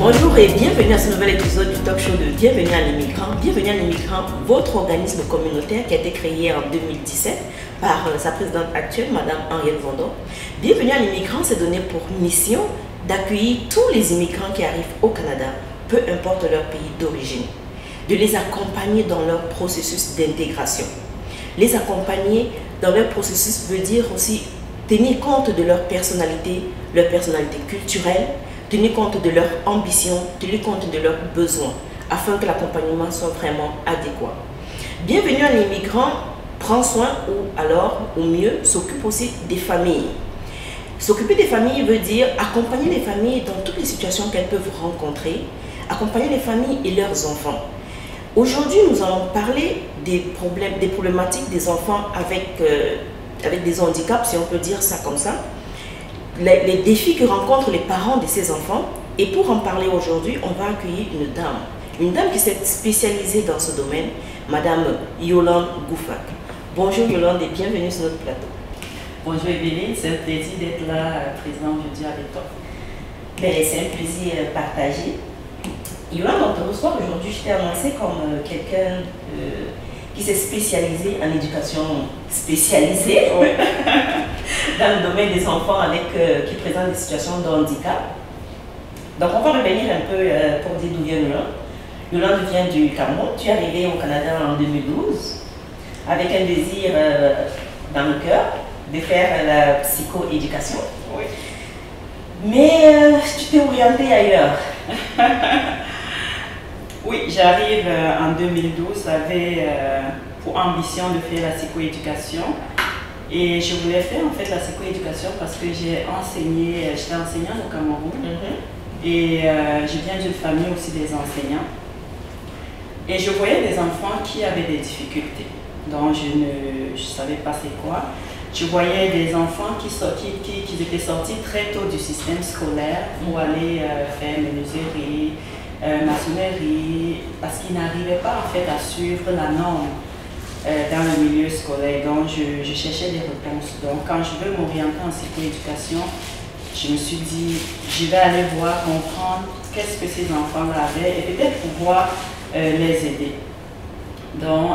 Bonjour et bienvenue à ce nouvel épisode du talk show de Bienvenue à l'immigrant. Bienvenue à l'immigrant, votre organisme communautaire qui a été créé en 2017 par sa présidente actuelle, Madame Henriette Vondon. Bienvenue à l'immigrant s'est donné pour mission d'accueillir tous les immigrants qui arrivent au Canada, peu importe leur pays d'origine, de les accompagner dans leur processus d'intégration. Les accompagner dans leur processus veut dire aussi tenir compte de leur personnalité culturelle, tenir compte de leurs ambitions, tenir compte de leurs besoins, afin que l'accompagnement soit vraiment adéquat. Bienvenue à l'immigrant prend soin ou alors, au mieux, s'occupe aussi des familles. S'occuper des familles veut dire accompagner les familles dans toutes les situations qu'elles peuvent rencontrer, accompagner les familles et leurs enfants. Aujourd'hui, nous allons parler des problématiques des enfants avec des handicaps, si on peut dire ça comme ça, les défis que rencontrent les parents de ces enfants. Et pour en parler aujourd'hui, on va accueillir une dame qui s'est spécialisée dans ce domaine, Madame Yolande Gouffac. Bonjour Yolande et bienvenue sur notre plateau. Bonjour Evelyne, c'est un plaisir d'être là présent aujourd'hui avec toi. C'est un plaisir partagé. Yolande, on te reçoit aujourd'hui, je t'ai annoncé comme quelqu'un qui s'est spécialisé en éducation spécialisée dans le domaine des enfants qui présentent des situations de handicap. Donc on va revenir un peu pour dire d'où vient Yolande. Yolande vient du Cameroun. Tu es arrivée au Canada en 2012 avec un désir dans le cœur de faire la psychoéducation. Oui. Mais tu t'es orientée ailleurs. Oui, j'arrive en 2012, j'avais pour ambition de faire la psychoéducation. Et je voulais faire en fait la psychoéducation parce que j'étais enseignante au Cameroun. Et je viens d'une famille aussi des enseignants. Et je voyais des enfants qui avaient des difficultés, dont je ne savais pas c'est quoi. Je voyais des enfants qui étaient sortis très tôt du système scolaire pour aller faire menuiserie, maçonnerie, parce qu'ils n'arrivaient pas en fait à suivre la norme dans le milieu scolaire. Donc je cherchais des réponses. Donc quand je veux m'orienter en psychoéducation, je me suis dit, je vais aller voir, comprendre qu'est-ce que ces enfants-là avaient et peut-être pouvoir les aider. Donc,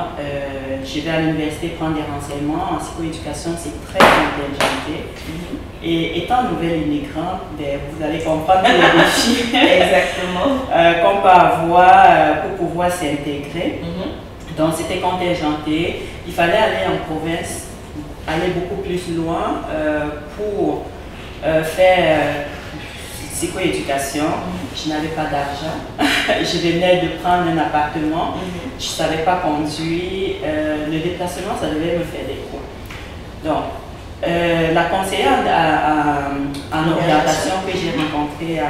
je vais à l'université prendre des renseignements. En psychoéducation, c'est très contingenté. Et étant nouvelle immigrante, vous allez comprendre les défis qu'on peut avoir pour pouvoir s'intégrer. Donc, c'était contingenté. Il fallait aller en province, aller beaucoup plus loin pour faire psychoéducation. Je n'avais pas d'argent. Je venais de prendre un appartement. Je ne savais pas conduire. Le déplacement, ça devait me faire des coûts. Donc, la conseillère en orientation que j'ai rencontrée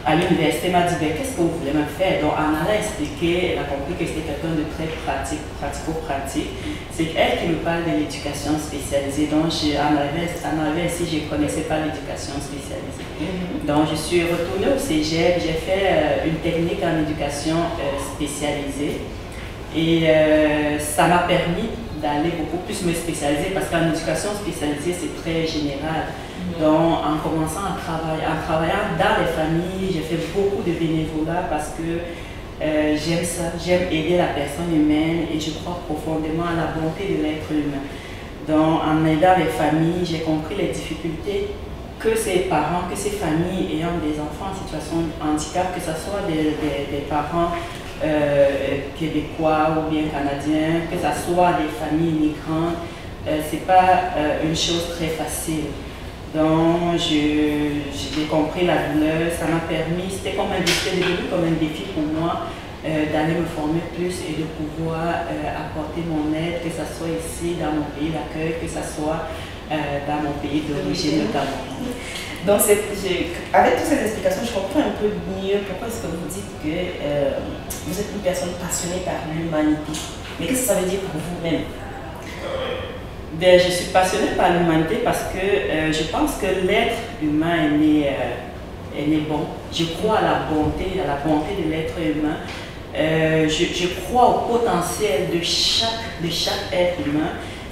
à l'université m'a dit qu'est-ce que vous voulez me faire? Donc, en allant expliquer, elle a compris que c'était quelqu'un de très pratico-pratique. C'est elle qui me parle de l'éducation spécialisée. Donc, en arrivant ici, je ne connaissais pas l'éducation spécialisée. Donc, je suis retournée au cégep, j'ai fait une technique en éducation spécialisée. Et ça m'a permis d'aller beaucoup plus me spécialiser parce qu'en éducation spécialisée, c'est très général. Donc, en commençant en travaillant dans les familles, j'ai fait beaucoup de bénévolat parce que j'aime ça, j'aime aider la personne humaine et je crois profondément à la bonté de l'être humain. Donc, en aidant les familles, j'ai compris les difficultés que ces parents, que ces familles ayant des enfants en situation de handicap, que ce soit des parents québécois ou bien canadiens, que ce soit des familles immigrantes, c'est pas une chose très facile. Donc, j'ai compris la douleur, ça m'a permis, c'était devenu comme un défi pour moi d'aller me former plus et de pouvoir apporter mon aide, que ce soit ici dans mon pays d'accueil, que ce soit dans mon pays d'origine notamment. Donc, avec toutes ces explications, je comprends un peu mieux pourquoi est-ce que vous dites que vous êtes une personne passionnée par l'humanité. Mais qu'est-ce que ça veut dire pour vous-même? Je suis passionnée par l'humanité parce que je pense que l'être humain est né bon. Je crois à la bonté de l'être humain. Je crois au potentiel de chaque être humain.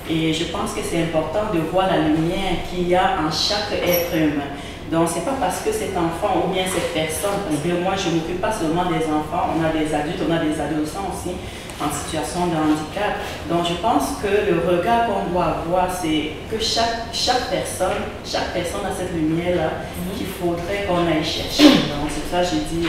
Et je pense que c'est important de voir la lumière qu'il y a en chaque être humain. Donc, ce n'est pas parce que cet enfant ou bien cette personne, parce que moi, je ne m'occupe pas seulement des enfants, on a des adultes, on a des adolescents aussi en situation de handicap. Donc, je pense que le regard qu'on doit avoir, c'est que chaque personne a cette lumière-là qu'il faudrait qu'on aille chercher. Donc, c'est ça que j'ai dit,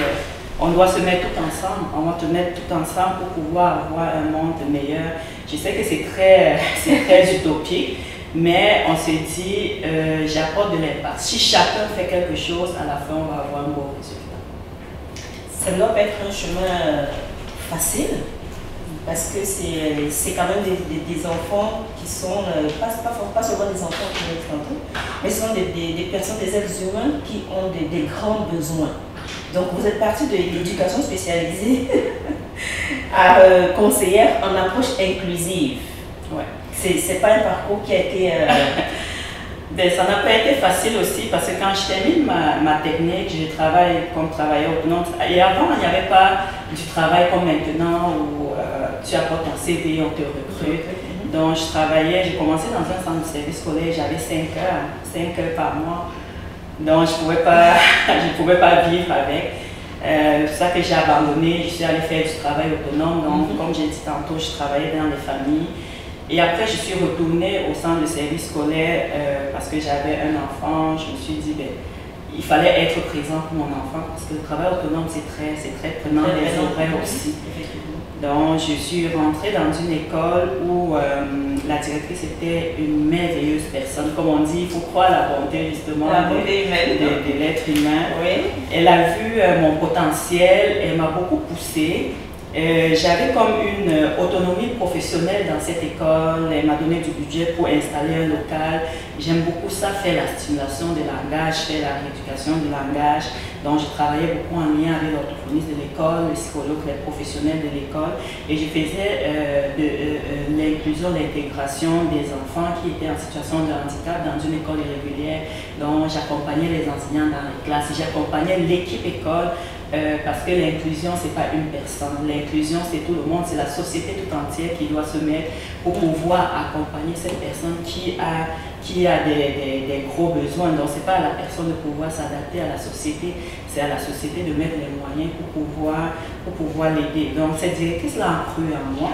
on doit se mettre tout ensemble, on doit te mettre tout ensemble pour pouvoir avoir un monde meilleur. Je sais que c'est très utopique, mais on s'est dit, j'apporte de l'impact. Si chacun fait quelque chose, à la fin, on va avoir un bon résultat. Ça ne doit pas être un chemin facile, parce que c'est quand même des enfants qui sont, pas seulement des enfants qui ont tantôt, mais ce sont des personnes, des êtres humains qui ont des grands besoins. Donc vous êtes parti de l'éducation spécialisée à conseillère en approche inclusive. Ouais. C'est pas un parcours qui a été... Ben, ça n'a pas été facile aussi parce que quand je termine ma technique, je travaille comme travailleur autonome. Et avant, il n'y avait pas du travail comme maintenant où tu apportes ton CV, on te recrute. Donc j'ai commencé dans un centre de service scolaire, j'avais 5 heures par mois. Donc je ne pouvais pas vivre avec. C'est ça que j'ai abandonné, je suis allée faire du travail autonome. Donc comme j'ai dit tantôt, je travaillais dans les familles. Et après, je suis retournée au centre de service scolaire parce que j'avais un enfant. Je me suis dit, ben, il fallait être présent pour mon enfant parce que le travail autonome, c'est très prenant, les horaires aussi. Donc, je suis rentrée dans une école où la directrice était une merveilleuse personne. Comme on dit, il faut croire à la bonté justement de l'être humain. Oui. Elle a vu mon potentiel, elle m'a beaucoup poussée. J'avais comme une autonomie professionnelle dans cette école. Elle m'a donné du budget pour installer un local. J'aime beaucoup ça, faire la stimulation de langage, faire la rééducation du langage. Donc, je travaillais beaucoup en lien avec l'orthophoniste de l'école, le psychologue, les professionnels de l'école. Et je faisais l'inclusion, l'intégration des enfants qui étaient en situation de handicap dans une école irrégulière. Donc, j'accompagnais les enseignants dans les classes. J'accompagnais l'équipe école. Parce que l'inclusion, ce n'est pas une personne. L'inclusion, c'est tout le monde, c'est la société tout entière qui doit se mettre pour pouvoir accompagner cette personne qui a des gros besoins. Donc, ce n'est pas à la personne de pouvoir s'adapter à la société, c'est à la société de mettre les moyens pour pouvoir l'aider. Donc, cette directrice-là a cru en moi.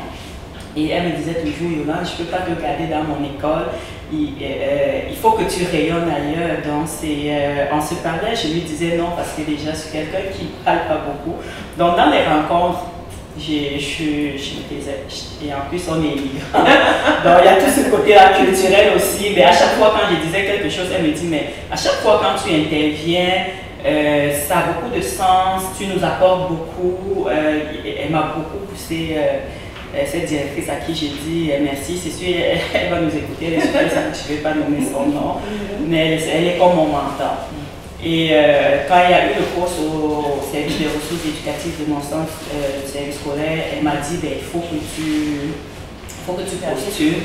Et elle me disait toujours, Yolande, je ne peux pas te garder dans mon école, il faut que tu rayonnes ailleurs. Donc, on se parlait, je lui disais non, parce que déjà, je suis quelqu'un qui ne parle pas beaucoup. Donc, dans les rencontres, je me taisais. Et en plus, on est immigrants. Donc, il y a tout ce côté-là culturel aussi. Mais à chaque fois, quand je disais quelque chose, elle me dit, mais à chaque fois, quand tu interviens, ça a beaucoup de sens, tu nous apportes beaucoup. Elle m'a beaucoup poussé. Cette directrice à qui j'ai dit merci, c'est sûr, elle va nous écouter, elle est super, je ne vais pas nommer son nom, mais elle est comme mon mentor. Et quand il y a eu le cours au service des ressources éducatives de mon centre de service scolaire, elle m'a dit il faut que tu postules.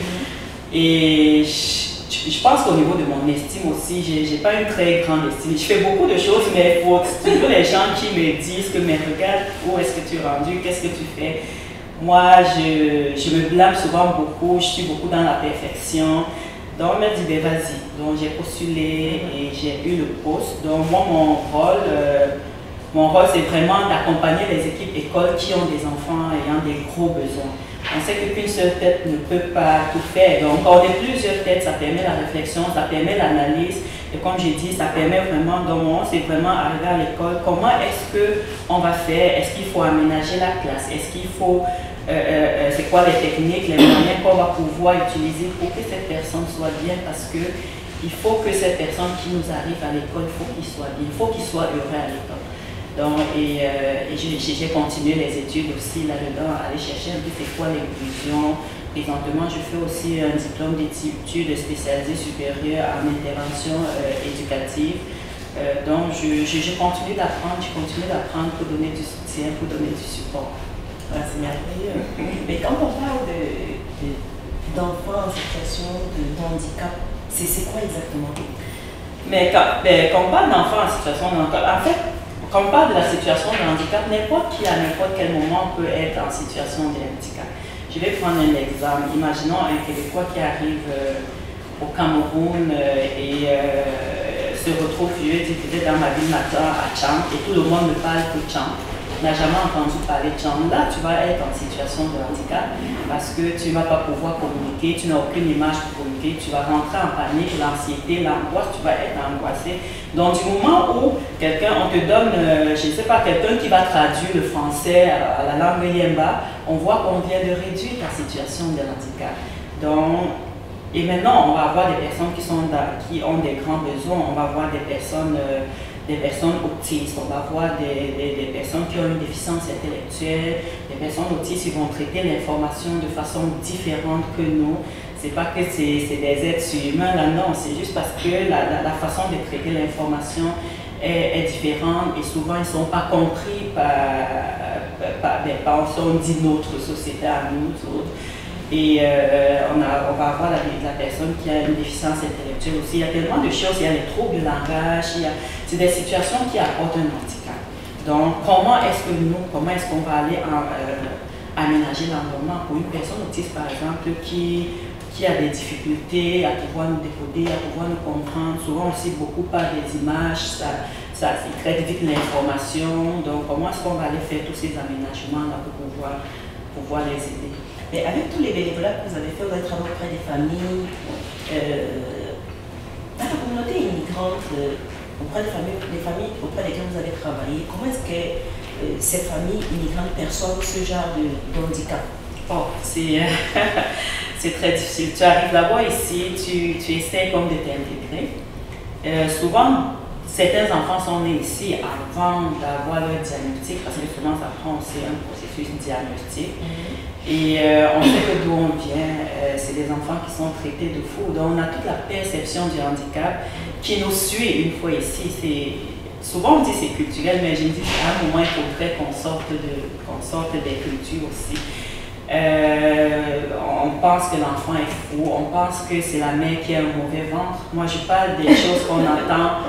Et je pense qu'au niveau de mon estime aussi, je n'ai pas une très grande estime. Je fais beaucoup de choses, mais il faut toujours les gens qui me disent que mais regarde, où est-ce que tu es rendu, qu'est-ce que tu fais. Moi, je me blâme souvent beaucoup, je suis beaucoup dans la perfection. Donc, elle m'a dit, ben vas-y. Donc, j'ai postulé et j'ai eu le poste. Donc, moi, mon rôle, c'est vraiment d'accompagner les équipes écoles qui ont des enfants ayant des gros besoins. On sait qu'une seule tête ne peut pas tout faire. Donc, quand on est plusieurs têtes, ça permet la réflexion, ça permet l'analyse. Et comme j'ai dit, ça permet vraiment, donc c'est vraiment arriver à l'école. Comment est-ce qu'on va faire? Est-ce qu'il faut aménager la classe? Est-ce qu'il faut... c'est quoi les techniques, les moyens qu'on va pouvoir utiliser pour que cette personne soit bien, parce que il faut que cette personne qui nous arrive à l'école, il faut qu'il soit bien, il faut qu'il soit heureux à l'école. Donc, j'ai continué les études aussi là-dedans, aller chercher un peu c'est quoi l'inclusion. Présentement, je fais aussi un diplôme d'études spécialisées supérieures en intervention éducative. Donc, je continue d'apprendre, pour donner du soutien, pour donner du support. Ah, c'est merveilleux. Mais quand on parle d'enfants en situation de handicap, c'est quoi exactement? Mais quand on parle d'enfants en situation de handicap, en fait, quand on parle de la situation de handicap, n'importe qui à n'importe quel moment peut être en situation de handicap. Je vais prendre un exemple. Imaginons un Québécois qui arrive au Cameroun et se se retrouve, je vais dire, peut-être dans ma ville natale à Tchang, et tout le monde ne parle que Tchang, n'a jamais entendu parler de Tchang. Là, tu vas être en situation de handicap parce que tu ne vas pas pouvoir communiquer, tu n'as aucune image pour communiquer, tu vas rentrer en panique, l'anxiété, l'angoisse, tu vas être angoissé. Donc, du moment où quelqu'un, on te donne, je ne sais pas, quelqu'un qui va traduire le français à la langue Yemba, on voit qu'on vient de réduire ta situation de handicap. Donc, et maintenant, on va avoir des personnes qui ont des grands besoins, on va avoir des personnes autistes, on va voir des personnes qui ont une déficience intellectuelle, des personnes autistes qui vont traiter l'information de façon différente que nous. C'est pas que c'est des êtres humains là, non, c'est juste parce que la façon de traiter l'information est différente et souvent ils ne sont pas compris par on dit notre société à nous autres. Et on va avoir la personne qui a une déficience intellectuelle aussi. Il y a tellement de choses, il y a les troubles de langage, c'est des situations qui apportent un handicap. Donc, comment est-ce qu'on va aller aménager l'environnement pour une personne autiste, par exemple, qui a des difficultés à pouvoir nous décoder, à pouvoir nous comprendre, souvent aussi beaucoup par des images, ça traite vite l'information. Donc, comment est-ce qu'on va aller faire tous ces aménagements-là pour pouvoir les aider? Mais avec tous les bénévolats que vous avez fait, vous avez travaillé auprès des familles, dans la communauté immigrante, auprès des familles auprès desquelles vous avez travaillé, comment est-ce que ces familles immigrantes perçoivent ce genre de handicap? Oh, c'est très difficile. Tu arrives d'abord ici, tu essaies comme de t'intégrer. Souvent, certains enfants sont nés ici avant d'avoir leur diagnostic, parce que souvent ça prend aussi un processus diagnostique. Et on sait que d'où on vient, c'est des enfants qui sont traités de fous. Donc on a toute la perception du handicap qui nous suit une fois ici. Souvent on dit c'est culturel, mais je me dis qu'à un moment il faudrait qu'on sorte des cultures aussi. On pense que l'enfant est fou, on pense que c'est la mère qui a un mauvais ventre. Moi je parle des choses qu'on entend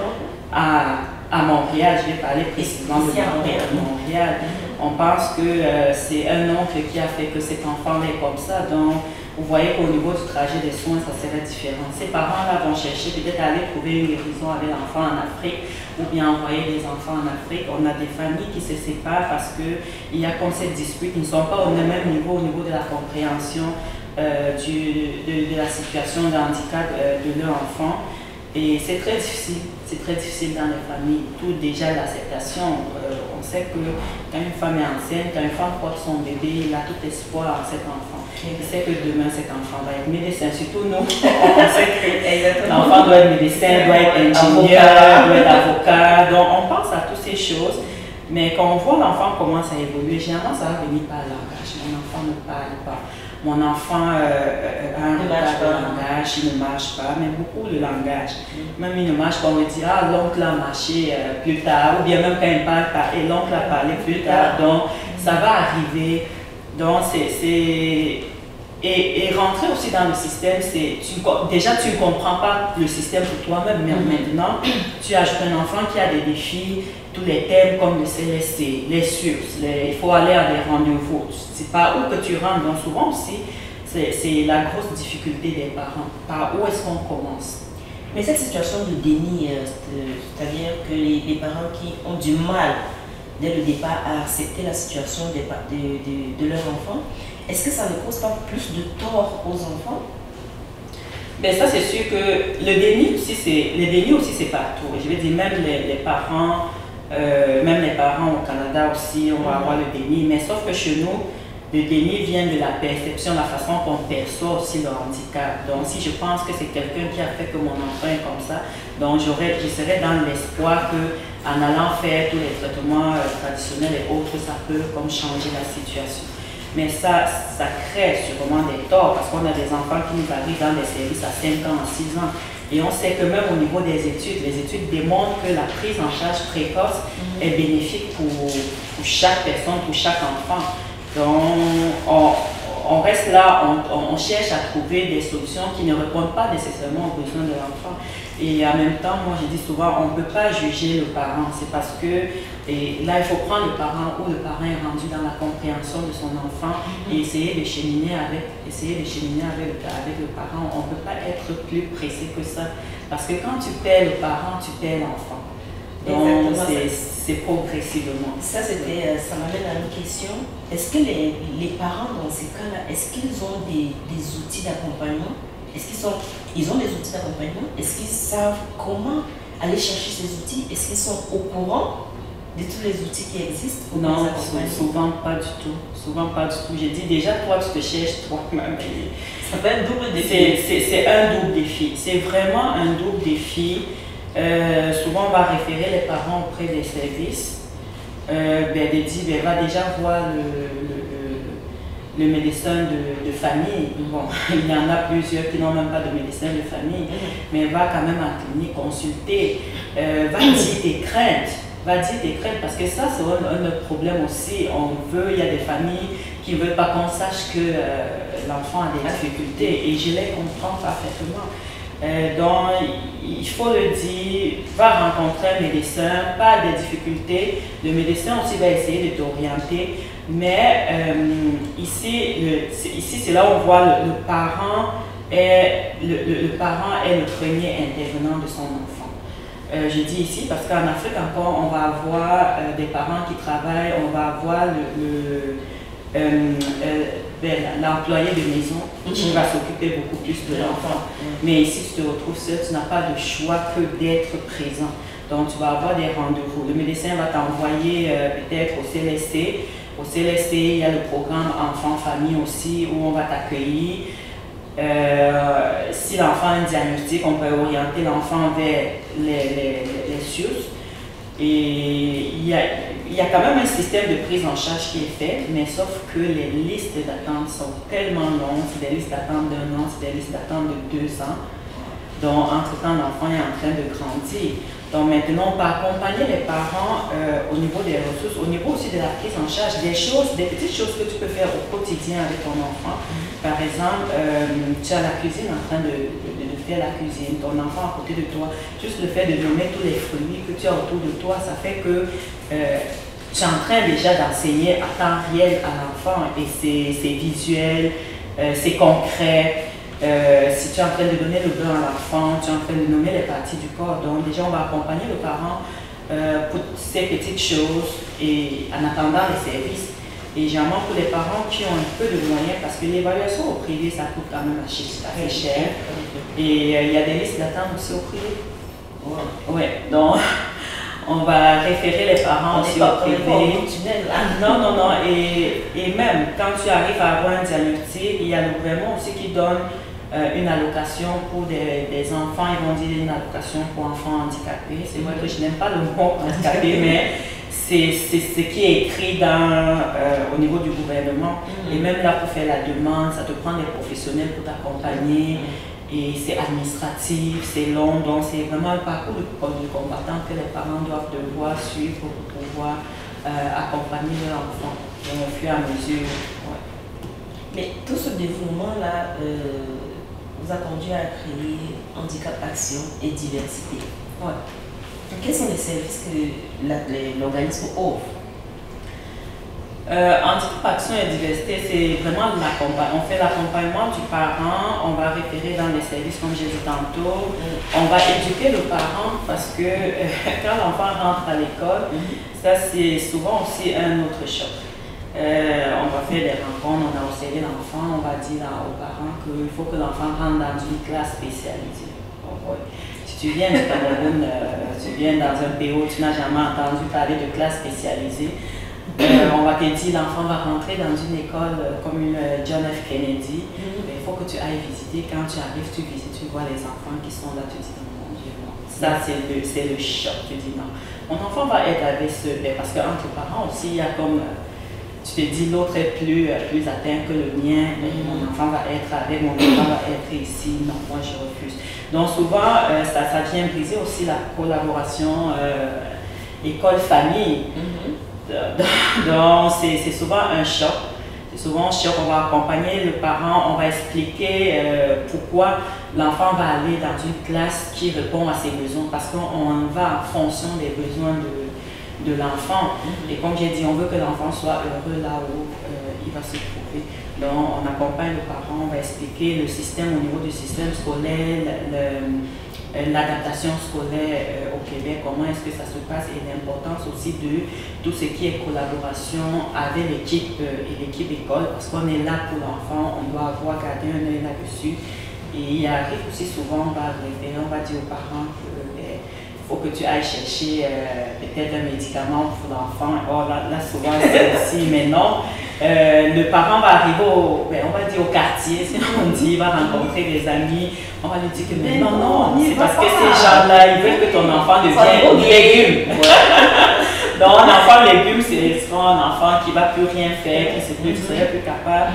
à Montréal, je vais parler précisément de Montréal. On pense que c'est un oncle qui a fait que cet enfant est comme ça. Donc, vous voyez qu'au niveau du trajet des soins, ça serait différent. Ces parents-là vont chercher peut-être aller trouver une guérison avec l'enfant en Afrique ou bien envoyer des enfants en Afrique. On a des familles qui se séparent parce qu'il y a comme cette dispute. Ils ne sont pas au même niveau, au niveau de la compréhension de la situation de handicap de leur enfant. Et c'est très difficile dans les familles. Tout déjà l'acceptation, on sait que quand une femme est enceinte, quand une femme porte son bébé, il a tout espoir en cet enfant. Il sait que demain cet enfant va être médecin, surtout nous. On sait que l'enfant doit être médecin, doit être ingénieur, doit être avocat. Donc on pense à toutes ces choses, mais quand on voit l'enfant commence à évoluer, généralement ça va venir par le langage. Mon enfant ne parle pas. Mon enfant a un retard de langage, il ne marche pas, mais beaucoup de langage. Même il ne marche pas, on me dit, ah, l'oncle a marché plus tard, ou bien même quand il parle, et l'oncle a parlé plus tard, donc ça va arriver. Donc et rentrer aussi dans le système, déjà tu ne comprends pas le système pour toi-même, mais maintenant tu ajoutes un enfant qui a des défis, tous les thèmes comme le CLSC, les SURS, il faut aller à des rendez-vous, c'est pas où que tu rentres, donc souvent aussi c'est la grosse difficulté des parents, par où est-ce qu'on commence? Mais cette situation de déni, c'est-à-dire que les parents qui ont du mal dès le départ à accepter la situation de leur enfant, est-ce que ça ne cause pas plus de tort aux enfants? Ben ça c'est sûr que le déni aussi c'est partout. Je vais dire même les parents au Canada aussi, on va avoir le déni, mais sauf que chez nous, le déni vient de la perception, la façon qu'on perçoit aussi le handicap. Donc si je pense que c'est quelqu'un qui a fait que mon enfant est comme ça, donc je serais dans l'espoir qu'en allant faire tous les traitements traditionnels et autres, ça peut comme changer la situation. Mais ça crée sûrement des torts parce qu'on a des enfants qui nous arrivent dans des services à 5 ans, à 6 ans. Et on sait que même au niveau des études, les études démontrent que la prise en charge précoce est bénéfique pour chaque personne, pour chaque enfant. Donc, on reste là, on cherche à trouver des solutions qui ne répondent pas nécessairement aux besoins de l'enfant. Et en même temps, moi je dis souvent, on ne peut pas juger le parent. C'est parce que et là, il faut prendre le parent où le parent est rendu dans la compréhension de son enfant et essayer de cheminer avec, le parent. On ne peut pas être plus pressé que ça. Parce que quand tu perds le parent, tu perds l'enfant. Donc, c'est progressivement. Ça m'amène à une question. Est-ce que les parents, dans ces cas-là, est-ce qu'ils ont des outils d'accompagnement? Est-ce qu'ils ont des outils d'accompagnement? Est-ce qu'ils savent comment aller chercher ces outils? Est-ce qu'ils sont au courant de tous les outils qui existent? Non, souvent pas du tout. Souvent pas du tout. J'ai dit déjà, toi, tu te cherches toi-même. Ça peut être un double défi. C'est un double défi. C'est vraiment un double défi. Souvent, on va référer les parents auprès des services. De dire, va déjà voir le médecin de famille. Bon, il y en a plusieurs qui n'ont même pas de médecin de famille, mais va quand même à la clinique consulter. Va dire tes craintes. Parce que ça, c'est un autre problème aussi. Il y a des familles qui ne veulent pas qu'on sache que l'enfant a des difficultés et je les comprends parfaitement. Donc, il faut le dire, va rencontrer un médecin, pas des difficultés. Le médecin aussi va essayer de t'orienter. Mais ici, c'est là où on voit le parent est le premier intervenant de son enfant. Je dis ici parce qu'en Afrique encore, on va avoir des parents qui travaillent, on va avoir l'employé de maison qui va s'occuper beaucoup plus de l'enfant. Mais ici, tu te retrouves seul, tu n'as pas de choix que d'être présent. Donc, tu vas avoir des rendez-vous. Le médecin va t'envoyer peut-être au CLSC. Au CLSC, il y a le programme enfant-famille aussi où on va t'accueillir. Si l'enfant a un diagnostic, on peut orienter l'enfant vers les SUS. Et il y a quand même un système de prise en charge qui est fait, mais sauf que les listes d'attente sont tellement longues. C'est des listes d'attente d'1 an, c'est des listes d'attente de 2 ans. Donc, entre-temps, l'enfant est en train de grandir. Donc, maintenant, on peut accompagner les parents au niveau des ressources, au niveau aussi de la prise en charge, des petites choses que tu peux faire au quotidien avec ton enfant. Par exemple, tu as la cuisine en train de faire la cuisine, ton enfant à côté de toi, juste le fait de nommer tous les fruits que tu as autour de toi, ça fait que tu es en train déjà d'enseigner à temps réel à l'enfant et c'est visuel, c'est concret. Si tu es en train de donner le bain à l'enfant, tu es en train de nommer les parties du corps, donc déjà on va accompagner le parent pour ces petites choses et en attendant les services. Et généralement pour les parents qui ont un peu de moyens, parce que l'évaluation au privé ça coûte quand même assez cher. Et il y a des listes d'attente aussi au privé. Ouais, donc on va référer les parents aussi au privé. Non. Et même quand tu arrives à avoir un diagnostic, il y a le gouvernement aussi qui donne une allocation pour des enfants. Ils vont dire une allocation pour enfants handicapés. C'est vrai que je n'aime pas le mot handicapé, mais c'est ce qui est écrit au niveau du gouvernement. Et même là, pour faire la demande, ça te prend des professionnels pour t'accompagner. Et c'est administratif, c'est long, donc c'est vraiment un parcours de combattant que les parents doivent devoir suivre pour pouvoir accompagner leur enfant au fur et à mesure. Ouais. Mais tout ce développement-là vous a conduit à créer Handicap Action et Diversité. Ouais. Quels sont les services que l'organisme offre? Handicap Action et Diversité, c'est vraiment l'accompagnement. On fait l'accompagnement du parent, on va référer dans les services comme j'ai dit tantôt. On va éduquer le parent parce que quand l'enfant rentre à l'école, ça c'est souvent aussi un autre choc. On va faire des rencontres, on a observé l'enfant, on va dire aux parents qu'il faut que l'enfant rentre dans une classe spécialisée. Donc, ouais. Si tu viens du Cameroun, tu viens dans un pays où tu n'as jamais entendu parler de classe spécialisée, on va te dire l'enfant va rentrer dans une école comme une John F. Kennedy. Il faut que tu ailles visiter. Quand tu arrives, tu visites, tu vois les enfants qui sont là, tu dis non, mon Dieu, non. Ça c'est le choc. Tu dis non. Mon enfant va être avec ce parce qu'entre parents aussi, il y a comme tu te dis l'autre est plus atteint que le mien, mon enfant va être avec, mon enfant va être ici, non, moi je refuse. Donc souvent, ça vient briser aussi la collaboration école-famille. Donc c'est souvent un choc. C'est souvent sûr qu'on va accompagner le parent, on va expliquer pourquoi l'enfant va aller dans une classe qui répond à ses besoins, parce qu'on va en fonction des besoins de l'enfant. Et comme j'ai dit, on veut que l'enfant soit heureux là où il va se trouver. Donc on accompagne le parent, on va expliquer le système au niveau du système scolaire, l'adaptation scolaire au Québec, comment est-ce que ça se passe et l'importance aussi de tout ce qui est collaboration avec l'équipe et l'équipe école, parce qu'on est là pour l'enfant, on doit avoir gardé un œil là-dessus. Et il arrive aussi souvent, on va référer, on va dire aux parents qu'il faut que tu ailles chercher peut-être un médicament pour l'enfant. Oh, là souvent c'est aussi, mais non. Le parent va arriver on va dire au quartier, sinon on dit il va rencontrer des amis, on va lui dire que mais non, c'est parce que ces gens-là, ils veulent que ton enfant devienne légume. Donc un enfant légume, c'est souvent un enfant qui ne va plus rien faire, qui ne serait plus capable.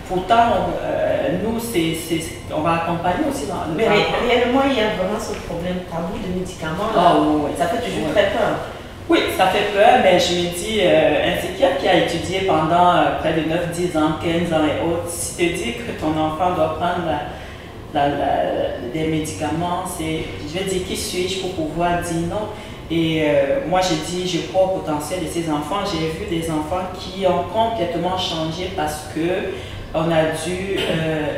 Pourtant, nous, on va accompagner aussi dans le Mais réellement, il y a vraiment ce problème tabou de médicaments. Oh, oui. Ça fait toujours très peur. Oui, ça fait peur, mais je me dis, un psychiatre qui a étudié pendant près de 9, 10 ans, 15 ans et autres, si tu te dis que ton enfant doit prendre des médicaments, je vais dire, qui suis-je pour pouvoir dire non? Et moi, j'ai dit, je crois au potentiel de ces enfants. J'ai vu des enfants qui ont complètement changé parce que on a dû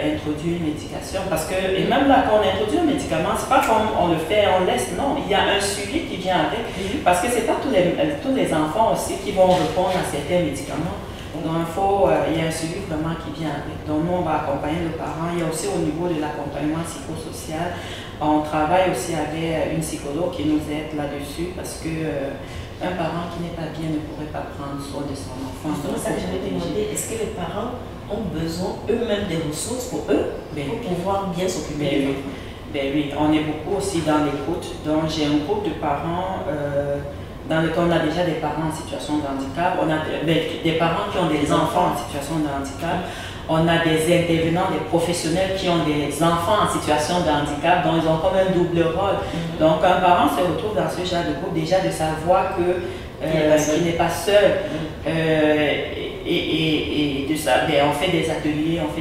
introduire une médication. Parce que, et même là, quand on introduit un médicament, c'est pas comme on le fait, on laisse, non. Il y a un suivi qui vient avec. Parce que c'est pas tous les enfants aussi qui vont répondre à certains médicaments. Donc, il y a un suivi vraiment qui vient avec. Donc, nous, on va accompagner le parent. Il y a aussi au niveau de l'accompagnement psychosocial, on travaille aussi avec une psychologue qui nous aide là-dessus parce que un parent qui n'est pas bien ne pourrait pas prendre soin de son enfant. C'est ça que je vais te demander. Est-ce que les parents ont besoin eux-mêmes des ressources pour eux pour pouvoir bien s'occuper de l'enfant? Ben oui, on est beaucoup aussi dans l'écoute. Donc, j'ai un groupe de parents dans lequel on a déjà des parents en situation de handicap. On a des parents qui ont des enfants en situation de handicap. On a des intervenants, des professionnels qui ont des enfants en situation de handicap, donc ils ont comme un double rôle. Donc un parent se retrouve dans ce genre de groupe déjà de savoir qu'il n'est pas seul. Et de ça, on fait des ateliers au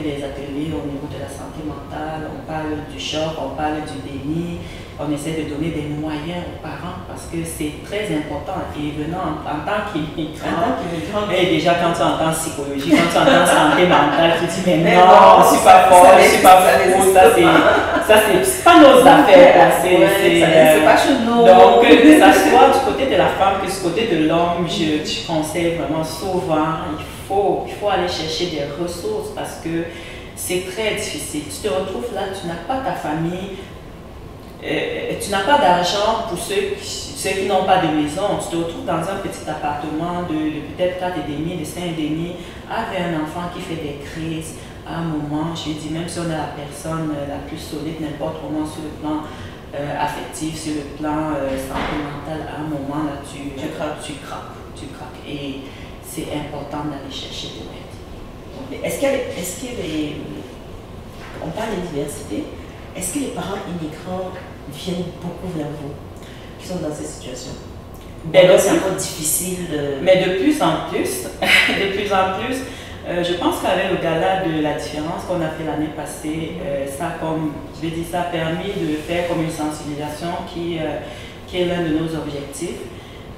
niveau de la santé mentale, on parle du choc, on parle du déni. On essaie de donner des moyens aux parents parce que c'est très important. Et venant en tant qu'immigrant, et déjà quand tu entends psychologie, quand tu entends santé mentale, tu te dis mais non, je ne suis pas fort, je ne suis pas fou, ça c'est pas nos affaires. C'est pas chez nous. Donc que ça soit du côté de la femme que du côté de l'homme, je conseille vraiment souvent, il faut aller chercher des ressources parce que c'est très difficile. Tu te retrouves là, tu n'as pas ta famille. Tu n'as pas d'argent pour ceux qui n'ont pas de maison. Tu te retrouves dans un petit appartement de peut-être 4,5, de 5,5 avec un enfant qui fait des crises. À un moment, je dis, même si on a la personne la plus solide, n'importe comment sur le plan affectif, sur le plan santé mentale, à un moment, là, tu craques. Et c'est important d'aller chercher de l'aide. On parle de diversité. Est-ce que les parents immigrants viennent beaucoup vers vous, qui sont dans cette situation? C'est encore difficile de... Mais de plus en plus, je pense qu'avec le gala de la différence qu'on a fait l'année passée, ça a permis de faire comme une sensibilisation qui est l'un de nos objectifs.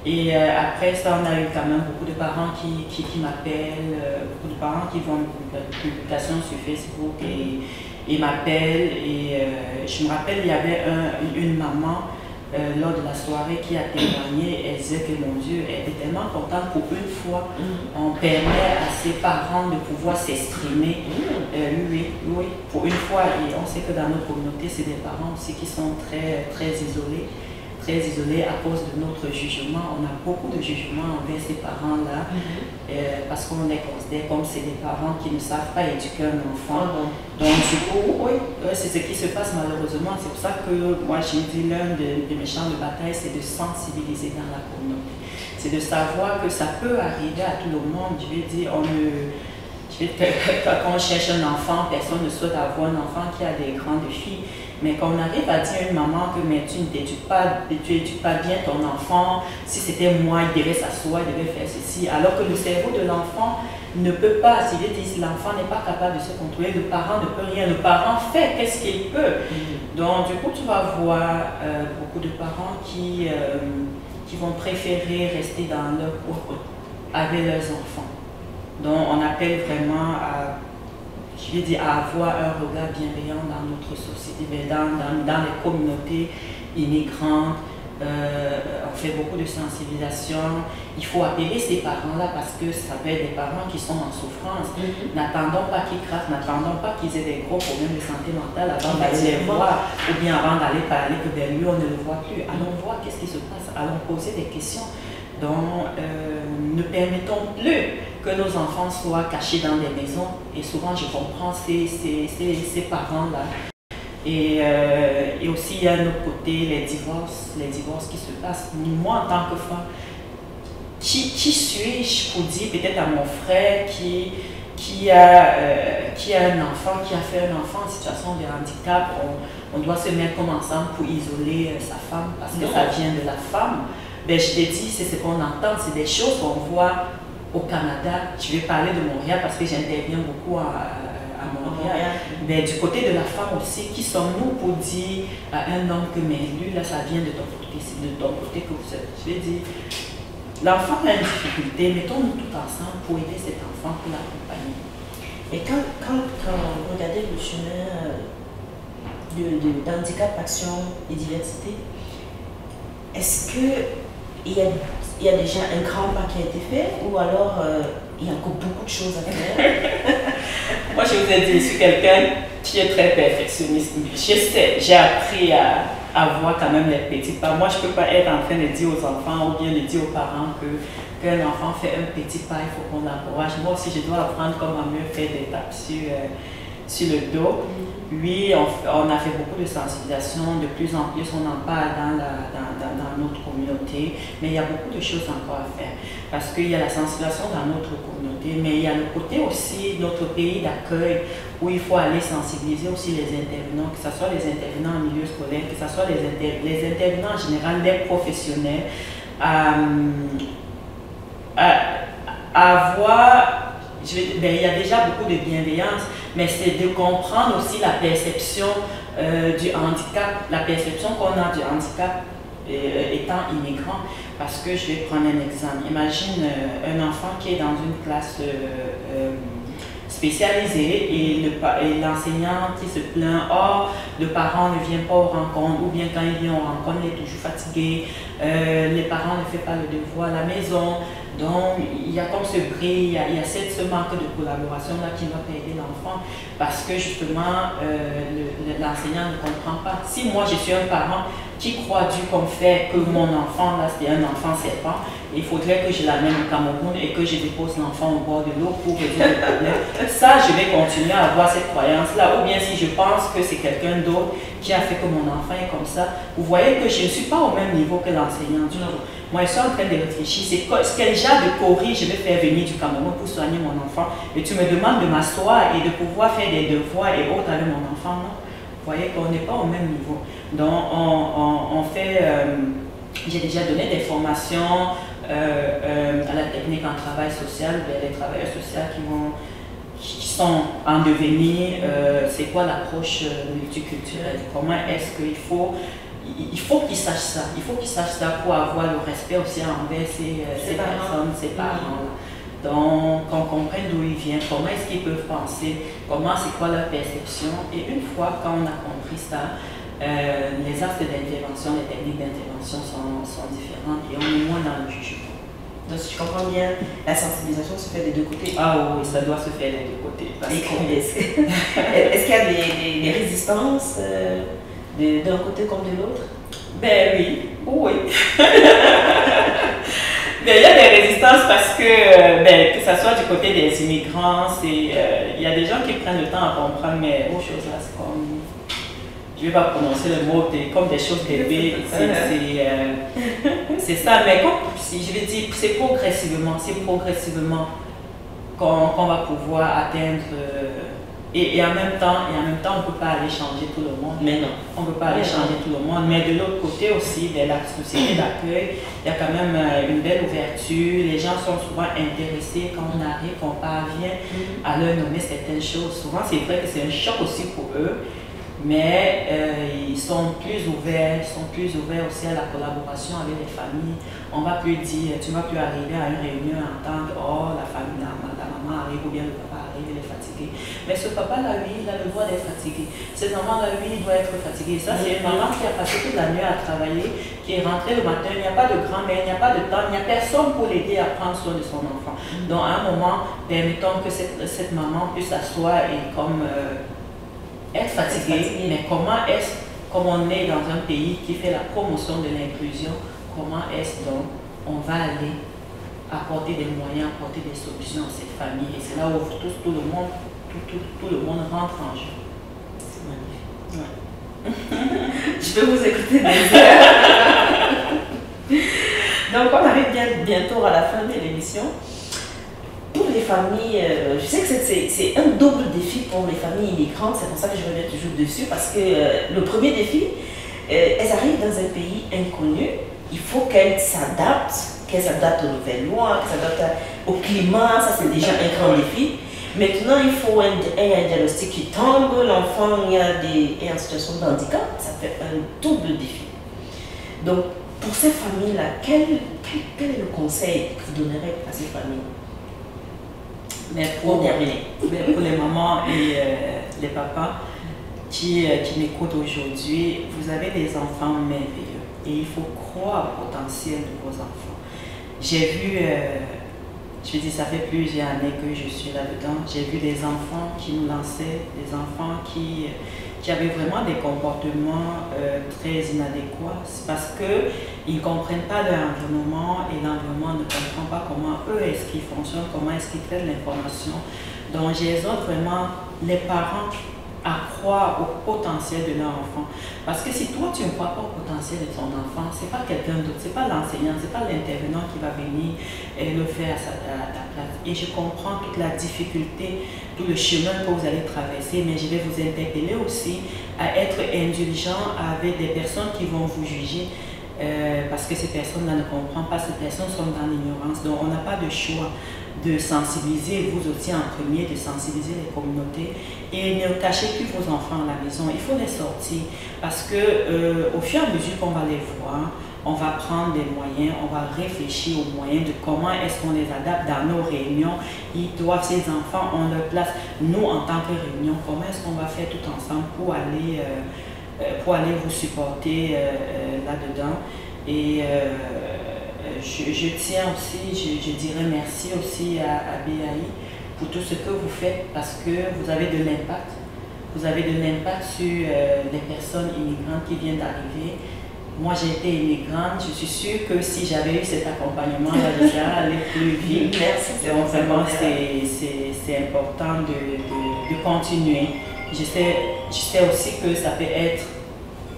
Et après ça, on a eu quand même beaucoup de parents qui m'appellent, beaucoup de parents qui font une publication sur Facebook et m'appellent. Et je me rappelle, il y avait une maman lors de la soirée qui a témoigné. Elle disait que mon Dieu, elle était tellement contente pour une fois. On permet à ses parents de pouvoir s'exprimer. Oui, pour une fois. Et on sait que dans notre communauté, c'est des parents aussi qui sont très, très isolés à cause de notre jugement. On a beaucoup de jugements envers ces parents-là parce qu'on les considère comme c'est des parents qui ne savent pas éduquer un enfant. Donc du coup, oui, c'est ce qui se passe malheureusement. C'est pour ça que moi j'ai dit l'un de mes champs de bataille, c'est de sensibiliser dans la communauté. C'est de savoir que ça peut arriver à tout le monde. Je vais dire, quand on cherche un enfant, personne ne souhaite avoir un enfant qui a des grands défis. Mais quand on arrive à dire à une maman que mais tu n'étudies pas, bien ton enfant, si c'était moi, il devait s'asseoir, il devait faire ceci, alors que le cerveau de l'enfant ne peut pas, si l'enfant n'est pas capable de se contrôler, le parent ne peut rien, le parent fait qu'est-ce qu'il peut. Donc du coup tu vas voir beaucoup de parents qui vont préférer rester dans leur cour avec leurs enfants. Donc on appelle vraiment à avoir un regard bienveillant dans notre société, dans les communautés immigrantes. On fait beaucoup de sensibilisation. Il faut appeler ces parents-là parce que ça peut être des parents qui sont en souffrance. N'attendons pas qu'ils craquent, n'attendons pas qu'ils aient des gros problèmes de santé mentale avant d'aller les voir ou bien avant d'aller parler que ben, lui on ne le voit plus. Allons voir qu'est-ce qui se passe, allons poser des questions. Donc, ne permettons plus que nos enfants soient cachés dans des maisons. Et souvent, je comprends ces parents-là. Et aussi, il y a un autre côté, les divorces qui se passent. Moi, en tant que femme, qui suis-je pour dire peut-être à mon frère qui a un enfant, qui a fait un enfant en situation de handicap, on doit se mettre comme ensemble pour isoler sa femme parce que ça vient de la femme. Ben, je t'ai dit, c'est ce qu'on entend, c'est des choses qu'on voit au Canada. Je vais parler de Montréal parce que j'interviens beaucoup à Montréal. Mais du côté de la femme aussi, qui sommes-nous pour dire à un homme que mais lui, là, ça vient de ton côté, c'est de ton côté que vous êtes. Je vais dire, l'enfant a une difficulté, mettons-nous tout ensemble pour aider cet enfant, pour l'accompagner. Et quand vous regardez le chemin d'handicap, action et diversité, est-ce qu'il y a déjà un grand pas qui a été fait ou alors il y a encore beaucoup de choses à faire? Moi, je vous ai dit, je suis quelqu'un qui est très perfectionniste. J'ai appris à voir quand même les petits pas. Moi, je ne peux pas être en train de dire aux enfants ou bien de dire aux parents qu'un enfant fait un petit pas, il faut qu'on l'encourage. Moi aussi, je dois apprendre comment mieux faire des tapes sur le dos. Oui, on a fait beaucoup de sensibilisation, de plus en plus on en parle dans notre communauté, mais il y a beaucoup de choses encore à faire parce qu'il y a la sensibilisation dans notre communauté, mais il y a le côté aussi notre pays d'accueil où il faut aller sensibiliser aussi les intervenants, que ce soit les intervenants en milieu scolaire, que ce soit les intervenants en général, les professionnels, il y a déjà beaucoup de bienveillance, mais c'est de comprendre aussi la perception du handicap, la perception qu'on a du handicap étant immigrant. Parce que je vais prendre un exemple. Imagine un enfant qui est dans une classe spécialisée et l'enseignant qui se plaint, oh, le parent ne vient pas aux rencontres, ou bien quand il vient aux rencontres, il est toujours fatigué, les parents ne font pas le devoir à la maison. Donc, il y a comme ce bris, il y a ce manque de collaboration-là qui va aider l'enfant parce que justement, l'enseignant ne comprend pas. Si moi, je suis un parent qui croit Dieu comme fait que mon enfant, là, c'est un enfant serpent, il faudrait que je l'amène au Cameroun et que je dépose l'enfant au bord de l'eau pour résoudre le problème. Ça, je vais continuer à avoir cette croyance-là. Ou bien si je pense que c'est quelqu'un d'autre qui a fait que mon enfant est comme ça, vous voyez que je ne suis pas au même niveau que l'enseignant. Moi, je suis en train de réfléchir, c'est quel genre de courrier je vais faire venir du Cameroun pour soigner mon enfant. Et tu me demandes de m'asseoir et de pouvoir faire des devoirs et autres avec mon enfant, non? Vous voyez qu'on n'est pas au même niveau. Donc, on fait, j'ai déjà donné des formations à la technique en travail social, des travailleurs sociaux qui sont en devenir, c'est quoi l'approche multiculturelle, comment est-ce qu'il faut... Il faut qu'ils sachent ça. Il faut qu'ils sachent ça pour avoir le respect aussi envers ces personnes, ces parents-là. Donc, qu'on comprenne d'où ils viennent, comment est-ce qu'ils peuvent penser, c'est quoi leur perception. Et une fois qu'on a compris ça, les actes d'intervention, les techniques d'intervention sont différentes et on est moins dans le jugement. Donc, si je comprends bien, la sensibilisation se fait des deux côtés. Ah oui, ça doit se faire des deux côtés. Est-ce qu'il y a des résistances d'un côté comme de l'autre? Ben oui. Ben, il y a des résistances parce que ce soit du côté des immigrants, il y a des gens qui prennent le temps à comprendre, mais aux choses là, c'est comme, je ne vais pas prononcer le mot, comme des choses bébés, c'est ça, mais comme je vais dire, c'est progressivement qu'on va pouvoir atteindre Et en même temps, on ne peut pas aller changer tout le monde. Mais non. On ne peut pas aller changer tout le monde. Mais de l'autre côté aussi, la société d'accueil, il y a quand même une belle ouverture. Les gens sont souvent intéressés quand on arrive, qu'on parvient à leur nommer certaines choses. Souvent, c'est vrai que c'est un choc aussi pour eux. Mais ils sont plus ouverts aussi à la collaboration avec les familles. On ne va plus dire, tu ne vas plus arriver à une réunion et entendre, oh, la famille, la maman arrive ou bien le papa arrive, il est fatigué. Mais ce papa-là, lui, il a le droit d'être fatigué. Cette maman-là, lui, il doit être fatigué. Ça, c'est une maman qui a passé toute la nuit à travailler, qui est rentrée le matin, il n'y a pas de grand-mère, il n'y a pas de temps, il n'y a personne pour l'aider à prendre soin de son enfant. Donc, à un moment, permettons que cette maman puisse s'asseoir et comme... être fatigué, mais comment est-ce, comme on est dans un pays qui fait la promotion de l'inclusion, comment est-ce donc on va aller apporter des moyens, apporter des solutions à cette famille? Et c'est là où tout le monde rentre en jeu. C'est magnifique. Ouais. Je peux vous écouter des heures. Donc on arrive bientôt à la fin de l'émission. Pour les familles, je sais que c'est un double défi pour les familles immigrantes, c'est pour ça que je reviens toujours dessus, parce que le premier défi, elles arrivent dans un pays inconnu, il faut qu'elles s'adaptent aux nouvelles lois, qu'elles s'adaptent au climat, ça c'est déjà un grand défi. Maintenant, il faut un diagnostic qui tombe, l'enfant est en situation de handicap, ça fait un double défi. Donc, pour ces familles-là, quel est le conseil que vous donnerez à ces familles? Mais pour les mamans et les papas qui m'écoutent aujourd'hui, vous avez des enfants merveilleux et il faut croire au potentiel de vos enfants. J'ai vu, je dis ça fait plusieurs années que je suis là-dedans, j'ai vu des enfants qui nous lançaient, des enfants qui avaient vraiment des comportements très inadéquats. C'est parce qu'ils ne comprennent pas leur environnement et l'environnement ne comprend pas comment eux est-ce qu'ils fonctionnent, comment est-ce qu'ils traitent l'information. Donc j'exhorte vraiment les parents à croire au potentiel de leur enfant. Parce que si toi tu ne crois pas au potentiel de ton enfant, ce n'est pas quelqu'un d'autre, ce n'est pas l'enseignant, ce n'est pas l'intervenant qui va venir et le faire à ta place. Et je comprends toute la difficulté, tout le chemin que vous allez traverser, mais je vais vous interpeller aussi à être indulgent avec des personnes qui vont vous juger. Parce que ces personnes-là ne comprennent pas, ces personnes sont dans l'ignorance. Donc on n'a pas de choix de sensibiliser, vous aussi en premier, de sensibiliser les communautés et ne cachez plus vos enfants à la maison. Il faut les sortir parce que au fur et à mesure qu'on va les voir, on va prendre des moyens, on va réfléchir aux moyens de comment est-ce qu'on les adapte dans nos réunions. Ces enfants ont leur place. Nous, en tant que réunion, comment est-ce qu'on va faire tout ensemble pour aller vous supporter là-dedans. Et je tiens aussi, je dirais merci aussi à BAI pour tout ce que vous faites parce que vous avez de l'impact. Vous avez de l'impact sur les personnes immigrantes qui viennent d'arriver. Moi, j'ai été immigrante. Je suis sûre que si j'avais eu cet accompagnement, là, déjà aller plus vite. Merci. Donc, vraiment, c'est important de continuer. Je sais aussi que ça peut être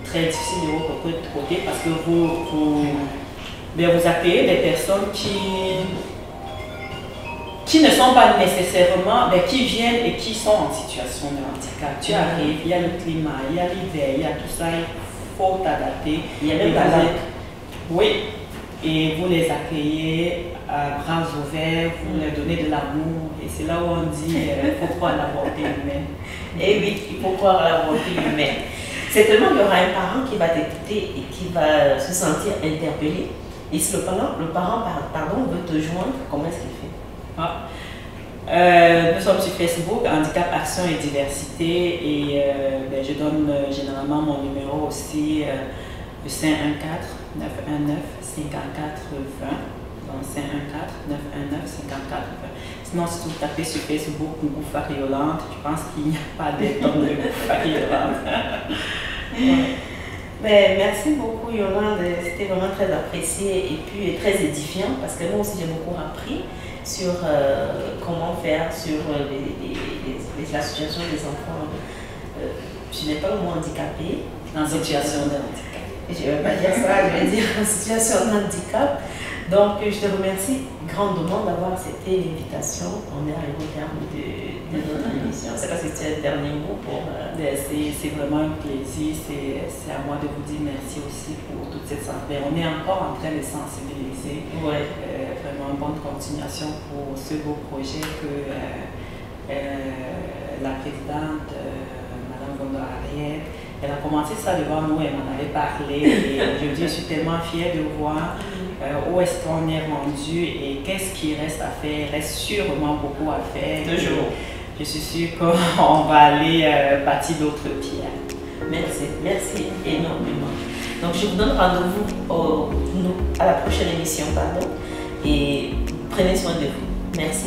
très difficile de votre côté parce que vous accueillez des personnes qui ne sont pas nécessairement, mais qui viennent et qui sont en situation de handicap. Tu arrives, il y a le climat, il y a l'hiver, il y a tout ça, il faut t'adapter. Il y a même pas. Oui, et vous les accueillez à bras ouverts, vous leur donnez de l'amour, et c'est là où on dit il faut croire à la bonté humaine. Et oui, il faut croire à la bonté humaine. C'est tellement qu'il y aura un parent qui va t'écouter et qui va se sentir interpellé. Et si le parent veut te joindre, comment est-ce qu'il fait? Nous sommes sur Facebook, Handicap, Action et Diversité, et je donne généralement mon numéro aussi, le 514-919-5420. Donc 514-919-5420. Sinon, si vous tapez sur Facebook Ngoufa Yolande, je pense qu'il n'y a pas de tonne de Ngoufa Yolande. Mais merci beaucoup Yolande, c'était vraiment très apprécié et puis très édifiant parce que moi aussi j'ai beaucoup appris sur comment faire sur la situation des enfants. Je n'ai pas le mot handicapé. En situation de handicap. Je ne vais pas dire ça, je vais dire en situation de handicap. Donc, je te remercie grandement d'avoir accepté l'invitation. On est arrivé au terme de notre émission. C'est pas si tu as un dernier mot pour... C'est vraiment un plaisir. C'est à moi de vous dire merci aussi pour toute cette sensibilisation. On est encore en train de sensibiliser. Ouais. Vraiment bonne continuation pour ce beau projet que la présidente, Madame Vondo Ariel, elle a commencé ça devant nous, elle m'en avait parlé. Et je suis tellement fière de voir où est-ce qu'on est rendu et qu'est-ce qui reste à faire. Il reste sûrement beaucoup à faire. Toujours. Je suis sûre qu'on va aller bâtir d'autres pierres. Merci énormément. Donc je vous donne rendez-vous à la prochaine émission, pardon, et prenez soin de vous. Merci.